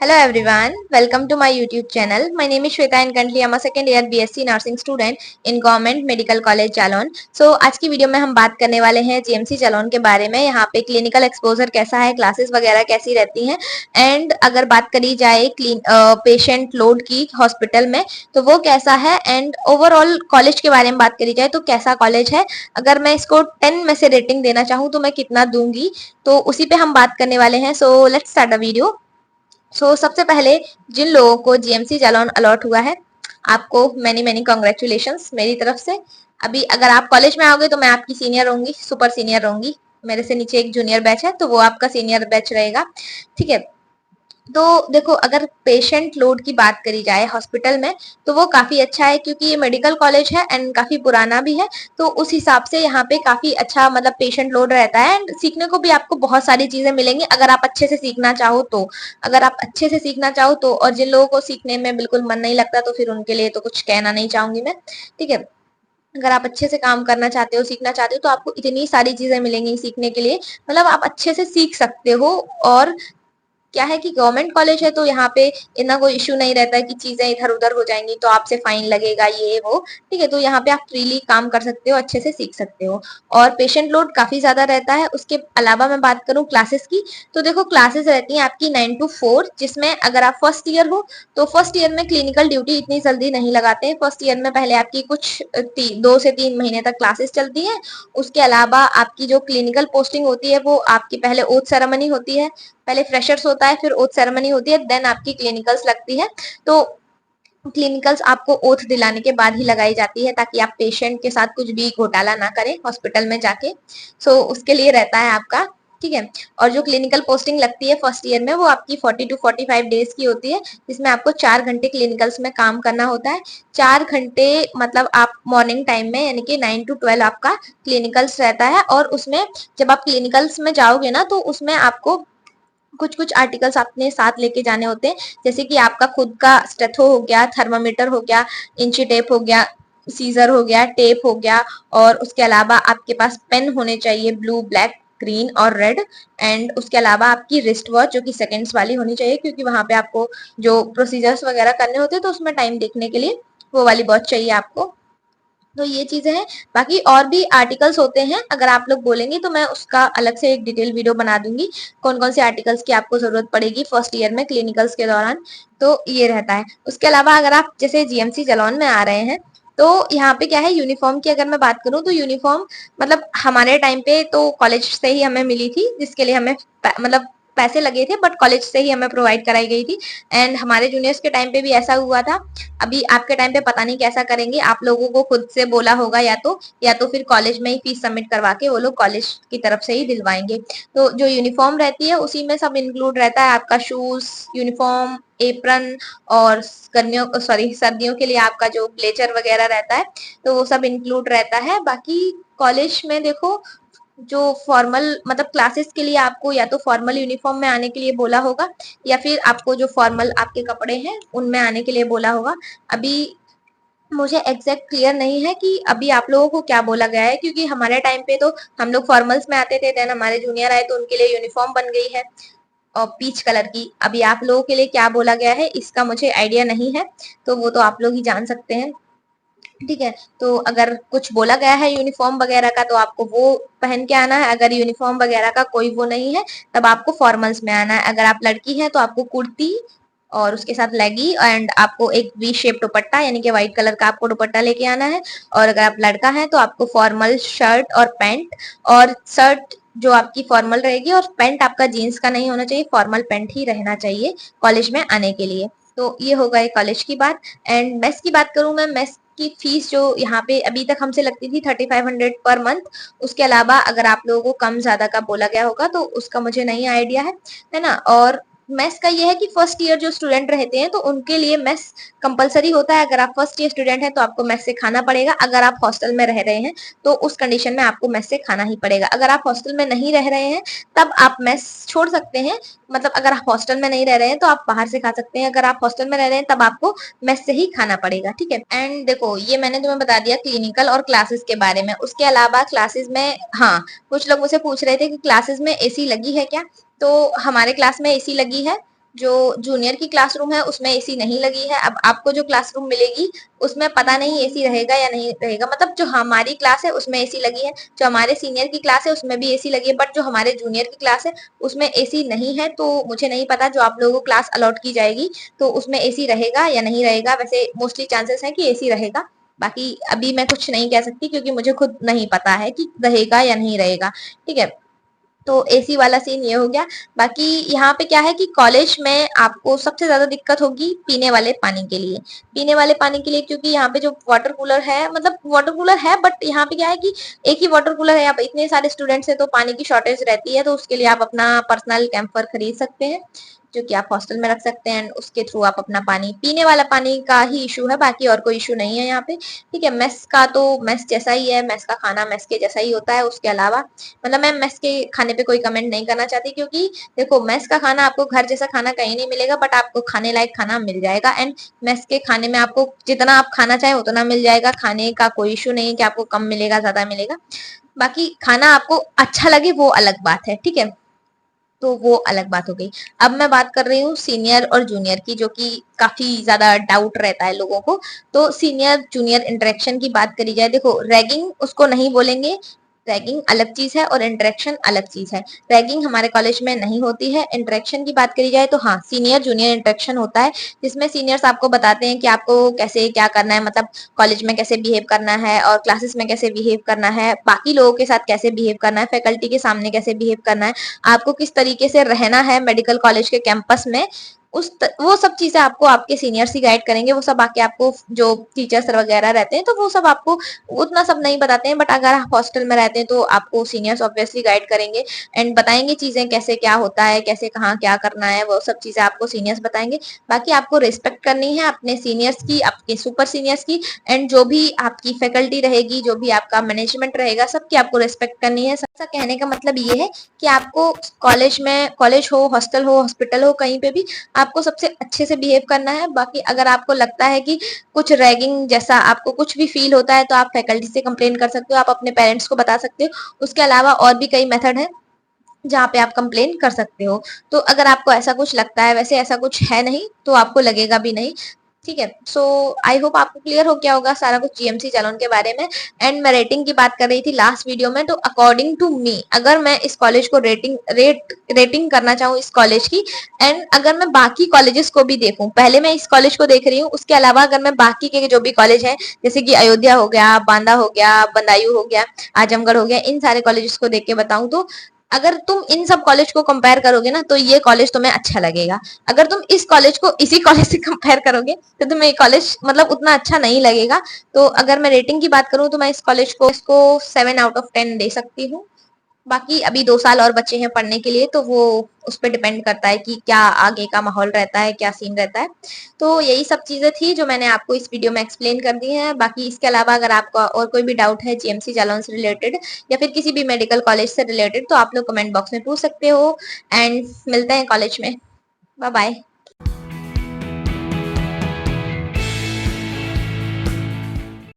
Hello everyone, welcome to my YouTube channel. My name is Shweta and currently I'm a second year BSc Nursing student in Government Medical College Jalaun. आज की video में हम बात करने वाले हैं GMC Jalaun के बारे में. यहाँ पे क्लिनिकल एक्सपोजर कैसा है, क्लासेस वगैरह कैसी रहती हैं एंड अगर बात करी जाए पेशेंट लोड की हॉस्पिटल में तो वो कैसा है एंड ओवरऑल कॉलेज के बारे में बात करी जाए तो कैसा कॉलेज है. अगर मैं इसको 10 में से रेटिंग देना चाहूँ तो मैं कितना दूंगी, तो उसी पे हम बात करने वाले हैं. So let's start a video. सबसे पहले जिन लोगों को जीएमसी जालौन अलॉट हुआ है, आपको मैनी मैनी कॉन्ग्रेचुलेशंस मेरी तरफ से. अभी अगर आप कॉलेज में आओगे तो मैं आपकी सीनियर रहूंगी, सुपर सीनियर रहूंगी. मेरे से नीचे एक जूनियर बैच है तो वो आपका सीनियर बैच रहेगा, ठीक है. तो देखो, अगर पेशेंट लोड की बात करी जाए हॉस्पिटल में तो वो काफी अच्छा है क्योंकि ये मेडिकल कॉलेज है एंड काफी पुराना भी है. तो उस हिसाब से यहाँ पे काफी अच्छा मतलब पेशेंट लोड रहता है एंड सीखने को भी आपको बहुत सारी चीजें मिलेंगी अगर आप अच्छे से सीखना चाहो तो. और जिन लोगों को सीखने में बिल्कुल मन नहीं लगता तो फिर उनके लिए तो कुछ कहना नहीं चाहूंगी मैं, ठीक है. अगर आप अच्छे से काम करना चाहते हो, सीखना चाहते हो तो आपको इतनी सारी चीजें मिलेंगी सीखने के लिए, मतलब आप अच्छे से सीख सकते हो. और क्या है कि गवर्नमेंट कॉलेज है तो यहाँ पे इतना कोई इश्यू नहीं रहता है कि चीजें इधर उधर हो जाएंगी तो आपसे फाइन लगेगा ये वो, ठीक है. तो यहाँ पे आप फ्रीली काम कर सकते हो, अच्छे से सीख सकते हो. और पेशेंट लोड काफी ज्यादा रहता है. उसके अलावा मैं बात करूँ क्लासेस की, तो देखो क्लासेस रहती हैं आपकी 9 to 4, जिसमें अगर आप फर्स्ट ईयर हो तो फर्स्ट ईयर में क्लिनिकल ड्यूटी इतनी जल्दी नहीं लगाते हैं. फर्स्ट ईयर में पहले आपकी कुछ 2 से 3 महीने तक क्लासेस चलती है. उसके अलावा आपकी जो क्लिनिकल पोस्टिंग होती है वो आपकी पहले ओथ सेरेमनी होती है, पहले फ्रेशर्स होता है, फिर ओथ सेरेमनी होती है, देन आपकी क्लिनिकल्स लगती है. तो क्लिनिकल्स आपको ओथ दिलाने के बाद ही लगाई जाती है ताकि आप पेशेंट के साथ कुछ भी घोटाला ना करें हॉस्पिटल में जाके. उसके लिए रहता है आपका, ठीक है. और जो क्लिनिकल पोस्टिंग लगती है फर्स्ट ईयर में वो आपकी 40 to 45 डेज की होती है, जिसमें आपको 4 घंटे क्लिनिकल्स में काम करना होता है. 4 घंटे मतलब आप मॉर्निंग टाइम में यानी कि 9 to 12 आपका क्लिनिकल्स रहता है. और उसमें जब आप क्लिनिकल्स में जाओगे ना तो उसमें आपको कुछ कुछ आर्टिकल्स अपने साथ लेके जाने होते हैं, जैसे कि आपका खुद का स्टेथो हो गया, थर्मामीटर हो गया, इंची टेप हो गया, सीजर हो गया, टेप हो गया. और उसके अलावा आपके पास पेन होने चाहिए, ब्लू ब्लैक ग्रीन और रेड. एंड उसके अलावा आपकी रिस्ट वॉच जो कि सेकेंड्स वाली होनी चाहिए क्योंकि वहां पे आपको जो प्रोसीजर्स वगैरह करने होते हैं तो उसमें टाइम देखने के लिए वो वाली वॉच चाहिए आपको. तो ये चीजें हैं. बाकी और भी आर्टिकल्स होते हैं, अगर आप लोग बोलेंगे तो मैं उसका अलग से एक डिटेल वीडियो बना दूंगी कौन कौन से आर्टिकल्स की आपको जरूरत पड़ेगी फर्स्ट ईयर में क्लिनिकल्स के दौरान. तो ये रहता है. उसके अलावा अगर आप जैसे जीएमसी जालौन में आ रहे हैं तो यहाँ पे क्या है, यूनिफॉर्म की अगर मैं बात करूँ तो यूनिफॉर्म मतलब हमारे टाइम पे तो कॉलेज से ही हमें मिली थी, जिसके लिए हमें मतलब पैसे लगे थे बट कॉलेज से ही हमें प्रोवाइड कराई गई थी. एंड हमारे जूनियर्स के टाइम पे भी ऐसा हुआ था. अभी आपके टाइम पे पता नहीं कैसा करेंगे, आप लोगों को खुद से बोला होगा या तो फिर कॉलेज में ही फीस सबमिट करवा के वो लोग कॉलेज की तरफ से ही दिलवाएंगे. तो जो यूनिफॉर्म रहती है उसी में सब इंक्लूड रहता है, आपका शूज, यूनिफॉर्म, एप्रन, और सर्दियों के लिए आपका जो ब्लेजर वगैरह रहता है तो वो सब इंक्लूड रहता है. बाकी कॉलेज में देखो, जो फॉर्मल मतलब क्लासेस के लिए आपको या तो फॉर्मल यूनिफॉर्म में आने के लिए बोला होगा या फिर आपको जो फॉर्मल आपके कपड़े हैं उनमें आने के लिए बोला होगा. अभी मुझे एग्जैक्ट क्लियर नहीं है कि अभी आप लोगों को क्या बोला गया है क्योंकि हमारे टाइम पे तो हम लोग फॉर्मल्स में आते थे, देन हमारे जूनियर आए तो उनके लिए यूनिफॉर्म बन गई है और पीच कलर की. अभी आप लोगों के लिए क्या बोला गया है इसका मुझे आइडिया नहीं है, तो वो तो आप लोग ही जान सकते हैं, ठीक है. तो अगर कुछ बोला गया है यूनिफॉर्म वगैरह का तो आपको वो पहन के आना है. अगर यूनिफॉर्म वगैरह का कोई वो नहीं है तब आपको फॉर्मल्स में आना है. अगर आप लड़की हैं तो आपको कुर्ती और उसके साथ लेगी एंड आपको एक वी शेप दुपट्टा यानी कि व्हाइट कलर का आपको दुपट्टा लेके आना है. और अगर आप लड़का है तो आपको फॉर्मल शर्ट और पैंट, और शर्ट जो आपकी फॉर्मल रहेगी और पैंट आपका जीन्स का नहीं होना चाहिए, फॉर्मल पैंट ही रहना चाहिए कॉलेज में आने के लिए. तो ये हो गई कॉलेज की बात. एंड मेस की बात करूं मैं, मेस की फीस जो यहाँ पे अभी तक हमसे लगती थी 3500 पर मंथ. उसके अलावा अगर आप लोगों को कम ज्यादा का बोला गया होगा तो उसका मुझे नहीं आइडिया है ना. और मेस का ये है कि फर्स्ट ईयर जो स्टूडेंट रहते हैं तो उनके लिए मेस कंपलसरी होता है. अगर आप फर्स्ट ईयर स्टूडेंट हैं तो आपको मेस से खाना पड़ेगा. अगर आप हॉस्टल में रह रहे हैं तो उस कंडीशन में आपको मेस से खाना ही पड़ेगा. अगर आप हॉस्टल में नहीं रह रहे हैं तब आप मेस छोड़ सकते हैं, मतलब अगर आप हॉस्टल में नहीं रह रहे हैं तो आप बाहर से खा सकते हैं. अगर आप हॉस्टल में रह रहे हैं तब आपको मेस से ही खाना पड़ेगा, ठीक है. एंड देखो, ये मैंने तुम्हें बता दिया क्लिनिकल और क्लासेस के बारे में. उसके अलावा क्लासेस में, हाँ, कुछ लोग मुझे पूछ रहे थे कि क्लासेस में एसी लगी है क्या, तो हमारे क्लास में एसी लगी है. जो जूनियर की क्लासरूम है उसमें एसी नहीं लगी है। अब आपको जो क्लासरूम मिलेगी उसमें पता नहीं एसी रहेगा या नहीं रहेगा, मतलब जो हमारी क्लास है उसमें एसी लगी है, जो हमारे सीनियर की क्लास है उसमें भी एसी लगी है, बट जो हमारे जूनियर की क्लास है उसमें एसी नहीं है। तो मुझे नहीं पता जो आप लोगों को क्लास अलॉट की जाएगी तो उसमें एसी रहेगा या नहीं रहेगा। वैसे मोस्टली चांसेस है कि एसी रहेगा, बाकी अभी मैं कुछ नहीं कह सकती क्योंकि मुझे खुद नहीं पता है कि रहेगा या नहीं रहेगा। ठीक है, तो एसी वाला सीन ये हो गया। बाकी यहाँ पे क्या है कि कॉलेज में आपको सबसे ज्यादा दिक्कत होगी पीने वाले पानी के लिए। पीने वाले पानी के लिए क्योंकि यहाँ पे जो वाटर कूलर है, मतलब वाटर कूलर है बट यहाँ पे क्या है कि एक ही वाटर कूलर है, अब इतने सारे स्टूडेंट्स है तो पानी की शॉर्टेज रहती है, तो उसके लिए आप अपना पर्सनल कैंपर खरीद सकते हैं जो कि आप हॉस्टल में रख सकते हैं, उसके थ्रू आप अपना पानी, पीने वाला पानी का ही इशू है, बाकी और कोई इशू नहीं है यहाँ पे। ठीक है, मेस का तो मेस जैसा ही है, मेस का खाना मेस के जैसा ही होता है। उसके अलावा मतलब मैं मेस के खाने पे कोई कमेंट नहीं करना चाहती क्योंकि देखो मेस का खाना आपको घर जैसा खाना कहीं नहीं मिलेगा, बट आपको खाने लायक खाना मिल जाएगा। एंड मेस के खाने में आपको जितना आप खाना चाहे उतना मिल जाएगा, खाने का कोई इशू नहीं है कि आपको कम मिलेगा ज्यादा मिलेगा। बाकी खाना आपको अच्छा लगे वो अलग बात है। ठीक है, तो वो अलग बात हो गई। अब मैं बात कर रही हूँ सीनियर और जूनियर की, जो कि काफी ज्यादा डाउट रहता है लोगों को। तो सीनियर जूनियर इंटरेक्शन की बात करी जाए, देखो रैगिंग उसको नहीं बोलेंगे, रैगिंग अलग चीज है और इंटरेक्शन अलग चीज है। रैगिंग हमारे कॉलेज में नहीं होती है। इंटरेक्शन की बात करी जाए तो हाँ, सीनियर जूनियर इंटरेक्शन होता है, जिसमें सीनियर्स आपको बताते हैं कि आपको कैसे क्या करना है, मतलब कॉलेज में कैसे बिहेव करना है और क्लासेस में कैसे बिहेव करना है, बाकी लोगों के साथ कैसे बिहेव करना है, फैकल्टी के सामने कैसे बिहेव करना है, आपको किस तरीके से रहना है मेडिकल कॉलेज के कैंपस में। वो सब चीजें आपको आपके सीनियर्स ही गाइड करेंगे। वो सब आके आपको जो टीचर्स वगैरह रहते हैं तो वो सब आपको उतना सब नहीं बताते हैं, बट अगर आप हॉस्टल में रहते हैं तो आपको सीनियर्स ऑब्वियसली गाइड करेंगे एंड बताएंगे चीजें कैसे क्या होता है, कैसे कहाँ क्या करना है, वो सब चीजें आपको सीनियर्स बताएंगे। बाकी आपको रिस्पेक्ट करनी है अपने सीनियर्स की, आपके सुपर सीनियर्स की, एंड जो भी आपकी फैकल्टी रहेगी, जो भी आपका मैनेजमेंट रहेगा, सबकी आपको रिस्पेक्ट करनी है। सबका कहने का मतलब ये है कि आपको कॉलेज में, कॉलेज हो, हॉस्टल हो, हॉस्पिटल हो, कहीं पे भी आपको सबसे अच्छे से बिहेव करना है। बाकी अगर आपको लगता है कि कुछ रैगिंग जैसा आपको कुछ भी फील होता है तो आप फैकल्टी से कंप्लेन कर सकते हो, आप अपने पेरेंट्स को बता सकते हो। उसके अलावा और भी कई मेथड है जहाँ पे आप कंप्लेन कर सकते हो। तो अगर आपको ऐसा कुछ लगता है, वैसे ऐसा कुछ है नहीं तो आपको लगेगा भी नहीं। ठीक है, सो आई होप आपको क्लियर हो गया होगा सारा कुछ जीएमसी जालौन के बारे में। एंड मैं रेटिंग की बात कर रही थी लास्ट वीडियो में, तो अकॉर्डिंग टू मी अगर मैं इस कॉलेज को रेटिंग करना चाहूँ इस कॉलेज की, एंड अगर मैं बाकी कॉलेजेस को भी देखूं, पहले मैं इस कॉलेज को देख रही हूँ, उसके अलावा अगर मैं बाकी के जो भी कॉलेज हैं जैसे कि अयोध्या हो गया, बांदा हो गया, बदायूं हो गया, आजमगढ़ हो गया, इन सारे कॉलेजेस को देख के बताऊं तो अगर तुम इन सब कॉलेज को कंपेयर करोगे ना तो ये कॉलेज तुम्हें अच्छा लगेगा। अगर तुम इस कॉलेज को इसी कॉलेज से कंपेयर करोगे तो तुम्हें ये कॉलेज मतलब उतना अच्छा नहीं लगेगा। तो अगर मैं रेटिंग की बात करूं तो मैं इस कॉलेज को इसको 7 आउट ऑफ 10 दे सकती हूँ। बाकी अभी 2 साल और बचे हैं पढ़ने के लिए, तो वो उस पर डिपेंड करता है कि क्या आगे का माहौल रहता है, क्या सीन रहता है। तो यही सब चीजें थी जो मैंने आपको इस वीडियो में एक्सप्लेन कर दी हैं। बाकी इसके अलावा अगर आपका और कोई भी डाउट है जीएमसी जालौन से रिलेटेड या फिर किसी भी मेडिकल कॉलेज से रिलेटेड तो आप लोग कमेंट बॉक्स में पूछ सकते हो। एंड मिलते हैं कॉलेज में। Bye bye.